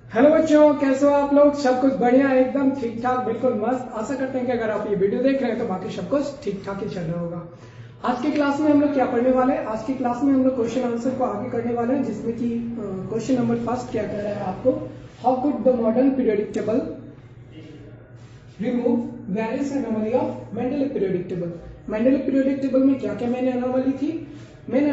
Hello बच्चों, कैसे हो आप लोग? सब कुछ बढ़िया, एकदम ठीक ठाक, बिल्कुल मस्त। आशा करते हैं कि अगर आप ये वीडियो देख रहे हैं तो बाकी सब कुछ ठीक ठाक ही चल रहा होगा। आज की क्लास में हम लोग क्या पढ़ने वाले हैं? आज की क्लास में हम लोग क्वेश्चन आंसर को आगे करने वाले हैं, जिसमें कि क्वेश्चन नंबर फर्स्ट क्या कह रहा है आपको, how could the modern periodic table remove various anomaly of Mendeleev periodic table. Mendeleev periodic table में क्या क्या मेन एनोमली थी? मेन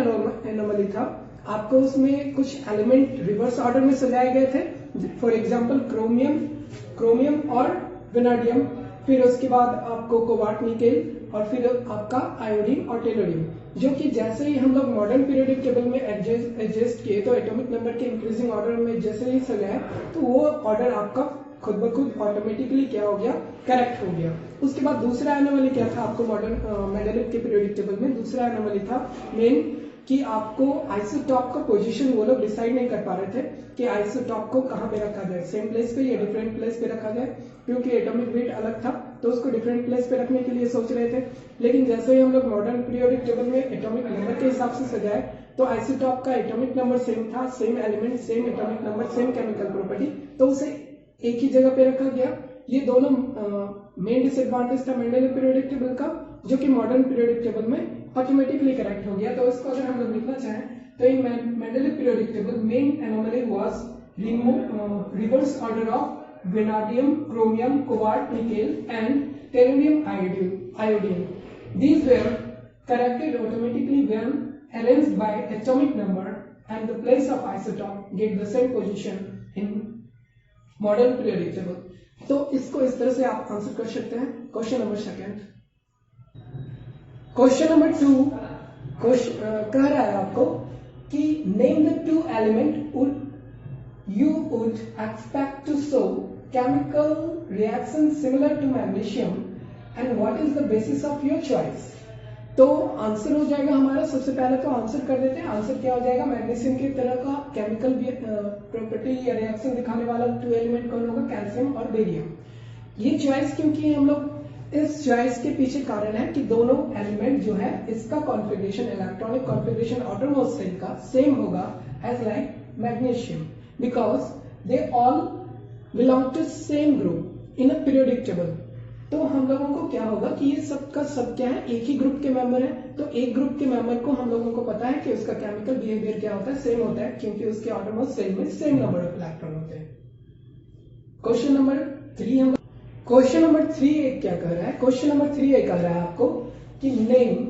एनोमली था आपको उसमें कुछ एलिमेंट रिवर्स ऑर्डर में सजाए गए थे। फॉर एग्जाम्पल क्रोमियम और वेनाडियम, फिर उसके बाद आपको कोबाल्ट निकेल, और फिर आपका आयोडीन और टेलोडियम, जो कि जैसे ही हम लोग मॉडर्न पीरियोडिक टेबल में एडजस्ट किए तो एटॉमिक नंबर के इंक्रीजिंग ऑर्डर में जैसे ही सजाए तो वो ऑर्डर आपका खुद ब खुद ऑटोमेटिकली क्या हो गया, करेक्ट हो गया। उसके बाद दूसरा एनोमली क्या था आपको मॉडर्न मेंडेलिव के पीरियोडिक टेबल में? दूसरा एनोमली था मेन कि आपको आइसोटॉप का पोजीशन वो लोग डिसाइड नहीं कर पा रहे थे कि आइसोटॉप को कहां पे रखा जाए, सेम प्लेस पे या डिफरेंट प्लेस पे रखा जाए, क्योंकि एटॉमिक वेट अलग था तो उसको डिफरेंट प्लेस पे रखने के लिए सोच रहे थे। लेकिन जैसे ही हम लोग मॉडर्न पीरियोडिक टेबल में एटॉमिक नंबर के हिसाब से सजाए तो आइसोटॉप का एटॉमिक नंबर सेम था, same element, same atomic number, same chemical property, तो उसे एक ही जगह पे रखा गया। ये दोनों मेन डिसएडवांटेज था मेंडेलिव पीरियोडिक टेबल का, जो कि मॉडर्न पीरियोडिक टेबल में ऑटोमेटिकली करेक्ट हो गया। तो इसको अगर हम लोग लिखना चाहें तो in Mendeleev periodic table main anomaly was reverse order of vanadium, chromium, cobalt, nickel and tellurium iodine. These were corrected automatically when arranged by atomic number and the place of isotope get the same position in modern periodic table। तो इसको इस तरह से आप answer कर सकते हैं। Question number second, question number 2 कह रहा है आपको कि name the two element you would expect to show chemical reaction similar to magnesium and what is the basis of your choice। तो आंसर हो जाएगा हमारा, सबसे पहले तो आंसर कर देते हैं। आंसर क्या हो जाएगा? मैग्नीशियम की तरह का केमिकल प्रॉपर्टी या रिएक्शन दिखाने वाला टू एलिमेंट कौन होगा? कैल्शियम और बेरियम। ये चॉइस क्योंकि हम लोग इस चॉइस के पीछे कारण है कि दोनों एलिमेंट जो है इसका configuration, electronic configuration outermost shell का सेम होगा as like magnesium, because they all belong to same group in a periodic table. तो हम लोगों को क्या होगा कि ये सब का सब क्या है, एक ही ग्रुप के मेंबर है। तो एक ग्रुप के मेंबर को हम लोगों को पता है कि उसका केमिकल बिहेवियर क्या होता है, सेम होता है, क्योंकि उसके आउटरमोस्ट शेल में सेम नंबर ऑफ इलेक्ट्रॉन होते हैं। क्वेश्चन नंबर 3 हम क्वेश्चन नंबर 3 क्या कह रहा है? क्वेश्चन नंबर 3 कह रहा है आपको कि नेम,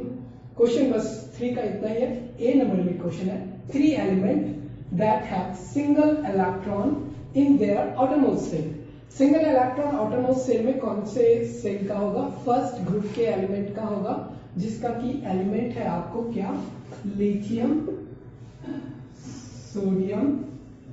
क्वेश्चन बस 3 का इतना ही है, ए नंबर में क्वेश्चन है, 3 element that have single electron in their outermost shell. Single electron outermost shell में कौन से शेल का होगा? फर्स्ट ग्रुप के एलिमेंट का होगा, जिसका की एलिमेंट है आपको क्या? लिथियम, सोडियम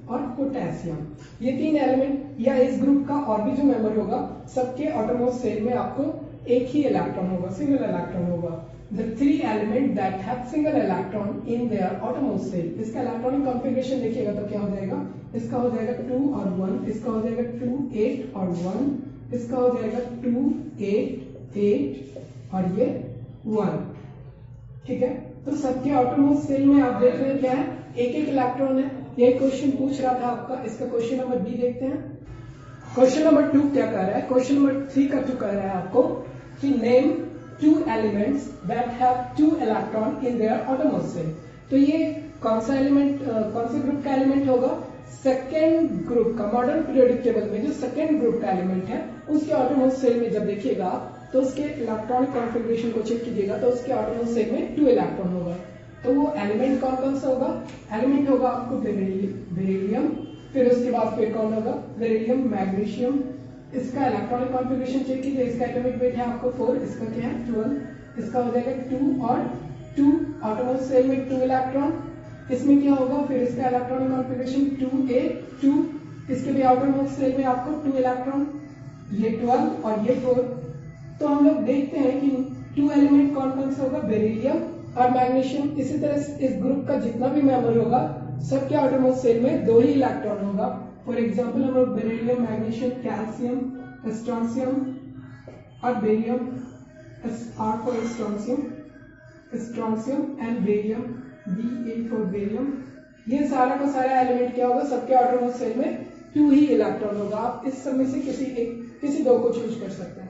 और पोटेशियम। ये 3 एलिमेंट या इस ग्रुप का और भी जो मेंबर होगा सबके आउटरमोस्ट शेल में आपको एक ही इलेक्ट्रॉन होगा, सिंगल इलेक्ट्रॉन होगा। The 3 element that have single electron in their outermost shell। इसका इलेक्ट्रॉनिक कॉन्फ़िगरेशन देखिएगा तो क्या हो जाएगा? इसका हो जाएगा 2 और 1, इसका हो जाएगा 2 8 और 1, इसका हो जाएगा 2 8 8 और ये 1। ठीक है, तो सबके आउटरमोस्ट शेल में आप देख रहे हैं क्या है? एक एक इलेक्ट्रॉन है। यही क्वेश्चन पूछ रहा था आपका। इसका क्वेश्चन नंबर बी देखते हैं। क्वेश्चन नंबर 2 क्या कह रहा है? क्वेश्चन नंबर 3 का 2 कह रहा है आपको कि name 2 elements that have 2 electron in their outermost shell। तो ये कौन सा एलिमेंट, कौन से ग्रुप का एलिमेंट होगा? सेकेंड ग्रुप का। मॉडर्न पीरियोडिक टेबल में जो सेकेंड ग्रुप का एलिमेंट है उसके आउटरमोस्ट शेल में जब देखिएगा तो उसके इलेक्ट्रॉनिक कॉन्फ़िगरेशन को चेक कीजिएगा तो उसके आउटरमोस्ट शेल में 2 इलेक्ट्रॉन होगा। तो वो एलिमेंट कौन कौन सा होगा? एलिमेंट होगा आपको बेरिलियम, फिर उसके बाद फिर कौन होगा? Beryllium, magnesium. इसका इलेक्ट्रॉनिक कॉन्फ़िगरेशन चेक कीजिए। इसका एटॉमिक वेट है आपको 4, इसका क्या है 12, इसका हो जाएगा 2 और 2, आउटरमोस्ट शेल में 2 इलेक्ट्रॉन। इसमें क्या होगा? फिर इसका इलेक्ट्रॉनिक कॉन्फ़िगरेशन 2 8 2, इसके भी आउटरमोस्ट शेल में आपको 2 इलेक्ट्रॉन, ये 12 और ये 4। तो हम लोग देखते हैं कि 2 एलिमेंट कौन कौन सा होगा? बेरिलियम और मैग्नीशियम। इसी तरह इस ग्रुप का जितना भी मेंबर होगा सबके आउटरमोस्ट शेल में 2 ही इलेक्ट्रॉन होगा। फॉर एग्जाम्पल हम लोग बेरिलियम, मैग्नीशियम, कैल्शियम, स्ट्रोंशियम और barium, R for strontium and barium, BA for barium. ये सारा का सारा एलिमेंट क्या होगा? सबके आउटरमोस्ट शेल में 2 ही इलेक्ट्रॉन होगा। आप इस सब में से किसी दो को चूज कर सकते हैं।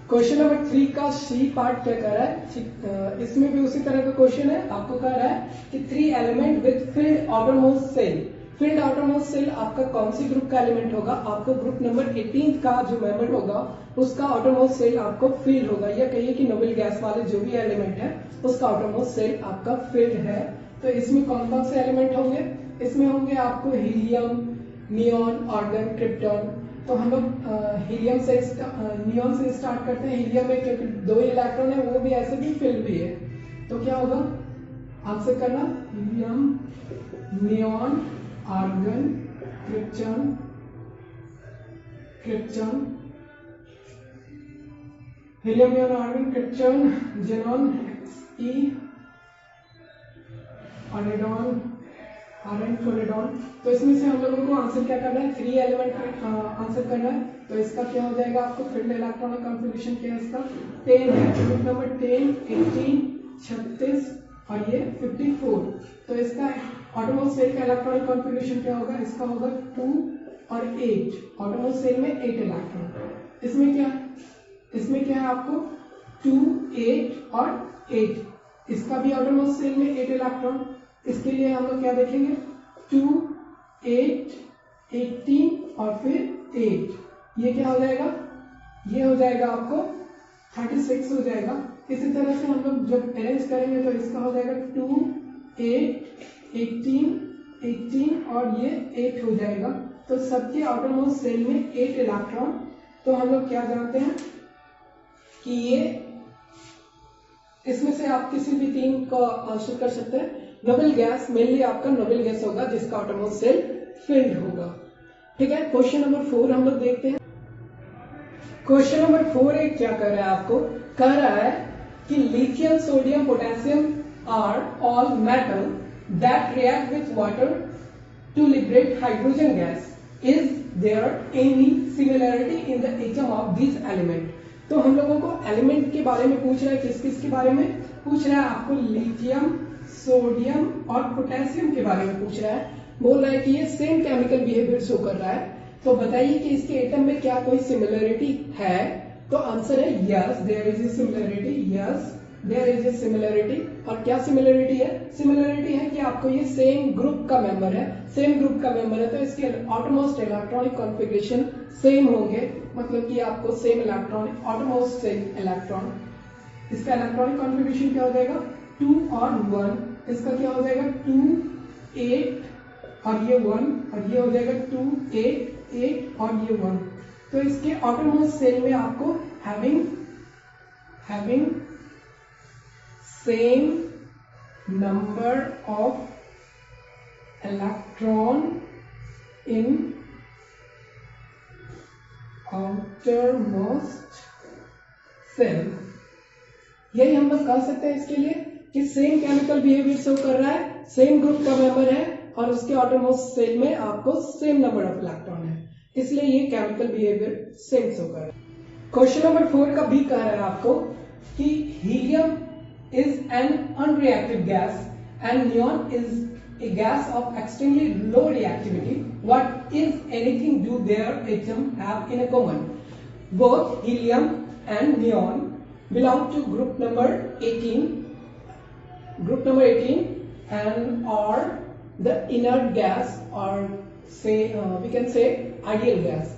क्वेश्चन नंबर 3 का सी पार्ट क्या कर रहा है, इसमें भी उसी तरह का क्वेश्चन है। आपको कह रहा है कि 3 element with filled outermost shell. Filled outermost shell आपका कौन सी ग्रुप का एलिमेंट होगा? आपको ग्रुप नंबर 18 का जो मेंबर होगा उसका आउटरमोस्ट सेल आपको फील्ड होगा, या कहिए कि नोबेल गैस वाले जो भी एलिमेंट है उसका आउटरमोस्ट सेल आपका फील्ड है। तो इसमें कौन कौन से एलिमेंट होंगे? इसमें होंगे आपको हीलियम, नियॉन, आर्गन, क्रिप्टॉन। तो हम लोग हीलियम से नियॉन से स्टार्ट करते हैं। हीलियम में क्योंकि 2 इलेक्ट्रॉन है, वो भी ऐसे भी फील्ड भी है, तो क्या होगा आंसर करना? Helium, neon, argon, krypton, helium, neon, argon, krypton, xenon, Xe, argon, argon, कोलेडॉन। तो इसमें से हम लोगों को आंसर क्या करना है? 3 एलिमेंट आंसर करना है। तो इसका क्या हो जाएगा? आपको फील्ड इलेक्ट्रॉनिक कॉन्फ़िगरेशन क्या है इसका? 10 है। ग्रुप नंबर 10, 18, 36 और ये 54। तो इसका आउटरमोस्ट सेल का इलेक्ट्रॉनिक कॉन्फ़िगरेशन क्या होगा? इसका होगा 2 और 8। आउटरमोस्ट सेल में 8 इलेक्ट्रॉन। इसमें क्या है आपको? 2, 8 और 8। इसका भी आउटरमोस्ट सेल में 8 इलेक्ट्रॉन। इसके लिए हम लोग क्या देखेंगे? 2, 8, 18 और फिर 8। ये क्या हो जाएगा? ये हो जाएगा आपको 36 हो जाएगा। इसी तरह से हम लोग जब अरेंज करेंगे तो इसका हो जाएगा 2, 8, 18, 18 और ये 8 हो जाएगा। तो सबके आउटरमोस्ट सेल में 8 इलेक्ट्रॉन। तो हम लोग क्या जानते हैं कि ये इसमें से आप किसी भी 3 का आंसर कर सकते हैं। नोबेल गैस मेनली आपका नोबेल गैस होगा जिसका आउटरमोस्ट सेल फील्ड होगा। ठीक है, क्वेश्चन नंबर 4 हम लोग देखते हैं। क्वेश्चन नंबर 4 एक क्या कर रहा है? आपको कह रहा है कि lithium, sodium, potassium are all metal that react with water to liberate hydrogen gas. Is there any similarity in the atom of this element? तो हम लोगों को एलिमेंट के बारे में पूछ रहा है। किस किस के बारे में पूछ रहा है? आपको लिथियम, सोडियम और पोटेशियम के बारे में पूछ रहा है। बोल रहा है कि ये सेम केमिकल बिहेवियर शो कर रहा है। तो बताइए कि इसके एटम में क्या कोई सिमिलरिटी है? तो आंसर है yes, there is a similarity. Yes, there is a similarity. और क्या सिमिलरिटी है? सिमिलरिटी है कि आपको ये सेम ग्रुप का मेंबर है। सेम ग्रुप का मेंबर है तो इसके आउटरमोस्ट इलेक्ट्रॉनिक कॉन्फ़िगरेशन सेम होंगे। मतलब कि आपको same electronic outermost same electron. इसका इलेक्ट्रॉनिक कॉन्फ़िगरेशन क्या हो जाएगा? 2 और 1। इसका क्या हो जाएगा? 2, 8 और ये 1 और ये हो जाएगा 2, 8, 8 और ये 1। तो इसके आउटरमोस्ट सेल में आपको having same number of electron in outermost cell। यही हम लोग कह सकते हैं इसके लिए कि सेम केमिकल बिहेवियर शो कर रहा है, सेम ग्रुप का मेंबर है और उसके आउटरमोस्ट सेल में आपको सेम नंबर ऑफ इलेक्ट्रॉन है, इसलिए ये केमिकल बिहेवियर सेम शो कर रहा है। क्वेश्चन नंबर 4 का भी कह रहा है आपको कि helium is an unreactive gas and neon is a gas off extremely low reactivity. What is anything do their atom have in common? Both helium and neon belong to group number 18 and are the inert gas, or say we can say ideal gas.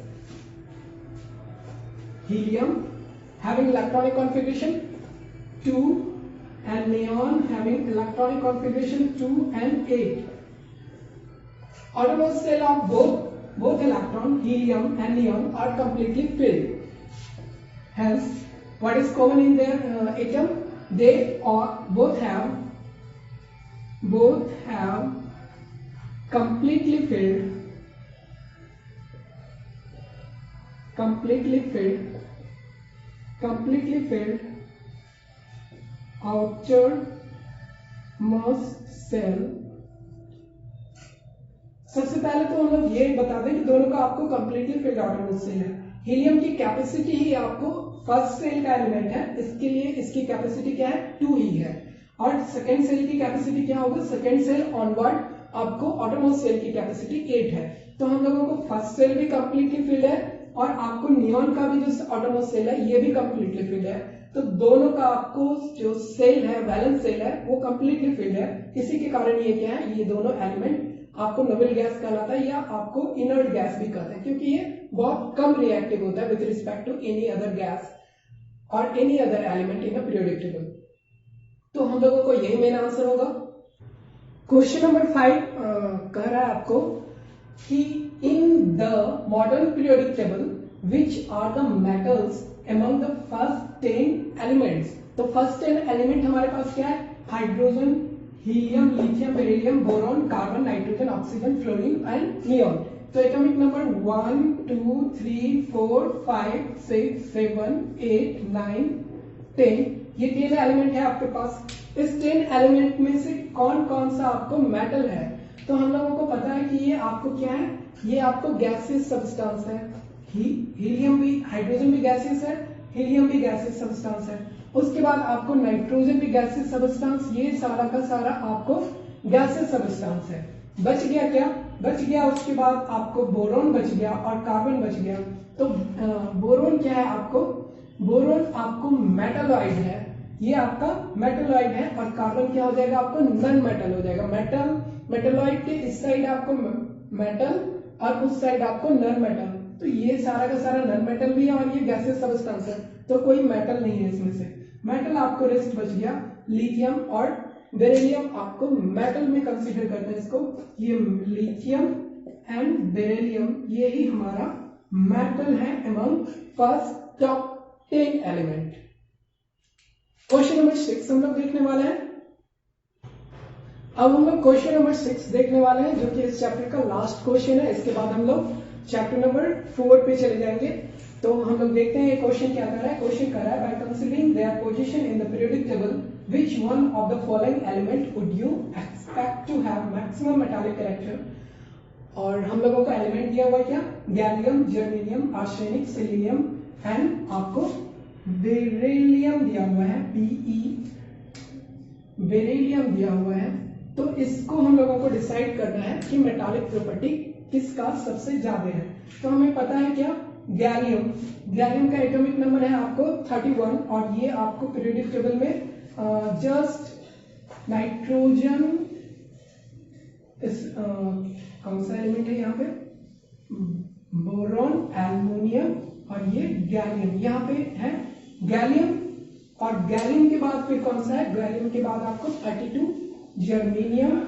Helium having electronic configuration 2 and neon having electronic configuration 2 and 8. Outermost cell of both electron, helium and neon, are completely filled. Hence, what is common in their atom? They are both have completely filled outermost cell। सबसे पहले तो हम लोग ये बता दें कि दोनों का आपको कंप्लीटली फिल्ड आउटरमोस्ट सेल है। हीलियम की कैपेसिटी ही आपको फर्स्ट सेल का एलिमेंट है, इसके लिए इसकी कैपेसिटी क्या है? 2 ही है। और सेकेंड सेल की कैपेसिटी क्या होगा? सेकेंड सेल ऑनवर्ड आपको आउटरमोस्ट सेल की कैपेसिटी 8 है। तो हम लोगों को फर्स्ट सेल भी कंप्लीटली फिल्ड है और आपको नियॉन का भी जो ऑटोमोस्ट सेल है ये भी कंप्लीटली फिल्ड है। तो दोनों का आपको जो सेल है, वैलेंस सेल है, वो कंप्लीटली फिल्ड है। इसी के कारण ये क्या है, ये दोनों एलिमेंट आपको नोबल गैस कहलाता है या आपको इनर्ट गैस भी कहते हैं, क्योंकि ये बहुत कम रिएक्टिव होता है with respect to any other gas और any other element in a periodic table. तो हम लोगों को यही मेन आंसर होगा। क्वेश्चन नंबर 5 कह रहा है आपको कि in the modern periodic table which are the metals among the first 10 elements। तो फर्स्ट 10 एलिमेंट हमारे पास क्या है, hydrogen, helium, lithium, beryllium, boron, carbon, nitrogen, oxygen, fluorine and neon. तो एटॉमिक नंबर 1 2 3 4 5 6 7 8 9 10 ये 10 एलिमेंट है आपके पास। इस 10 एलिमेंट में से कौन कौन सा आपको मेटल है, तो हम लोगों को पता है कि ये आपको क्या है, ये आपको गैसियस सब्सटेंस है। हीलियम भी, हाइड्रोजन भी गैसियस है, हीलियम भी गैसियस सब्सटेंस है। उसके बाद आपको नाइट्रोजन भी गैसियस सब्सटेंस, ये सारा का सारा आपको गैसियस सब्सटेंस है। बच गया क्या, बच गया उसके बाद आपको बोरॉन बच गया और कार्बन बच गया। तो बोरॉन क्या है आपको, बोरॉन आपको मेटलॉइड है, ये आपका मेटलॉइड है। और कार्बन क्या हो जाएगा आपको, नन मेटल हो जाएगा। मेटलॉइड के इस साइड आपको मेटल और उस साइड आपको नन मेटल। तो ये सारा का सारा नन मेटल भी है और ये गैसियस सब्सटेंस है, तो कोई मेटल नहीं है इसमें से। मेटल आपको रेस्ट बच गया, लिथियम और बेरिलियम आपको मेटल में कंसीडर करते हैं इसको। ये लिथियम एंड बेरिलियम ये ही हमारा मेटल है among first top 10 element. Question number 6 हम लोग देखने वाले हैं। अब हम लोग क्वेश्चन नंबर 6 देखने वाले हैं, जो कि इस चैप्टर का लास्ट क्वेश्चन है। इसके बाद हम लोग चैप्टर नंबर 4 पे चले जाएंगे। तो हम लोग देखते हैं ये क्वेश्चन क्या कर रहा है। क्वेश्चन कर रहा है, by considering their position in the periodic table which one of the following element would you expect to have maximum metallic character. और हम लोगों का एलिमेंट दिया हुआ है क्या, gallium, germanium, arsenic, selenium and आपको बेरिलियम दिया हुआ है, Be बेरिलियम दिया हुआ है। तो इसको हम लोगों को डिसाइड करना है कि मेटालिक प्रॉपर्टी किसका सबसे ज्यादा है। तो हमें पता है क्या, गैलियम, गैलियम का एटॉमिक नंबर है आपको 31 और ये आपको पीरियोडिक टेबल में जस्ट नाइट्रोजन कौन सा एलिमेंट है यहाँ पे, बोरॉन, एल्युमिनियम और ये गैलियम, यहाँ पे है गैलियम। और गैलियम के बाद फिर कौन सा है, गैलियम के बाद आपको 32 germanium,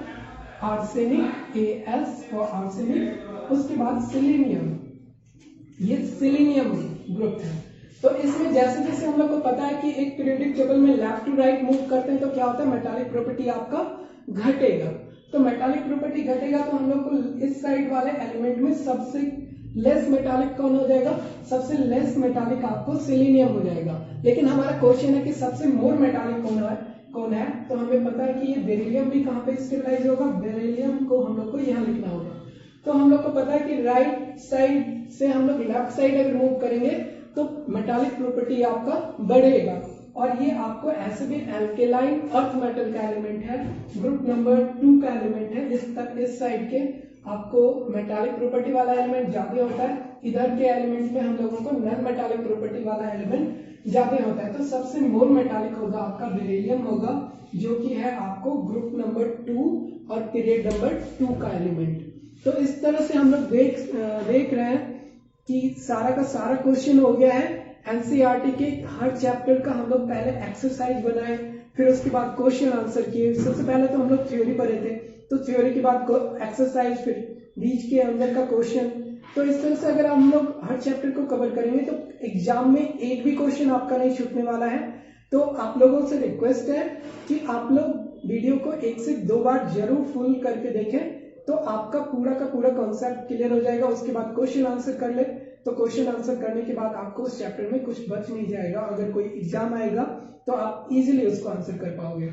arsenic, As for arsenic, उसके बाद सिलीनियम, ये सिलीनियम ग्रुप है। तो इसमें जैसे जैसे हम लोग को पता है कि एक पीरियोडिक टेबल में लेफ्ट टू राइट मूव करते हैं तो क्या होता है, मेटालिक प्रॉपर्टी आपका घटेगा। तो मेटालिक प्रॉपर्टी घटेगा तो हम लोग को इस साइड वाले एलिमेंट में सबसे लेस मेटालिक कौन हो जाएगा, सबसे लेस मेटालिक आपको सिलीनियम हो जाएगा। लेकिन हमारा क्वेश्चन है कि सबसे मोर मेटालिक कौन है, तो हमें पता है कि ये बेरिलियम भी कहाँ पे स्टेबलाइज होगा, बेरिलियम को हम लोग को यहाँ लिखना होगा। तो हम लोग को पता है कि राइट साइड से हम लोग लेफ्ट साइड अगर मूव करेंगे तो मेटालिक प्रॉपर्टी आपका बढ़ेगा। और ये आपको ऐसे भी एल्केलाइन अर्थ मेटल का एलिमेंट है, ग्रुप नंबर 2 का एलिमेंट है। इस साइड के आपको मेटालिक प्रॉपर्टी वाला एलिमेंट ज्यादा होता है, इधर के एलिमेंट में हम लोगों को नॉन मेटालिक प्रॉपर्टी वाला एलिमेंट ज्यादा होता है। तो सबसे मोर मेटालिक होगा आपका बेरिलियम होगा, जो कि है आपको ग्रुप नंबर 2 और पीरियड नंबर 2 का एलिमेंट। तो इस तरह से हम लोग देख रहे हैं कि सारा का सारा क्वेश्चन हो गया है। एनसीईआरटी के हर चैप्टर का हम लोग पहले एक्सरसाइज बनाए, फिर उसके बाद क्वेश्चन आंसर किए। सबसे पहले तो हम लोग थ्योरी पढ़े थे, तो थ्योरी के बाद एक्सरसाइज, फिर बीच के अंदर का क्वेश्चन। तो इस तरह से अगर हम लोग हर चैप्टर को कवर करेंगे तो एग्जाम में एक भी क्वेश्चन आपका नहीं छूटने वाला है। तो आप लोगों से रिक्वेस्ट है कि आप लोग वीडियो को 1 से 2 बार जरूर फुल करके देखें, तो आपका पूरा का पूरा कॉन्सेप्ट क्लियर हो जाएगा। उसके बाद क्वेश्चन आंसर कर ले, तो क्वेश्चन आंसर करने के बाद आपको उस चैप्टर में कुछ बच नहीं जाएगा। अगर कोई एग्जाम आएगा तो आप इजीली उसको आंसर कर पाओगे।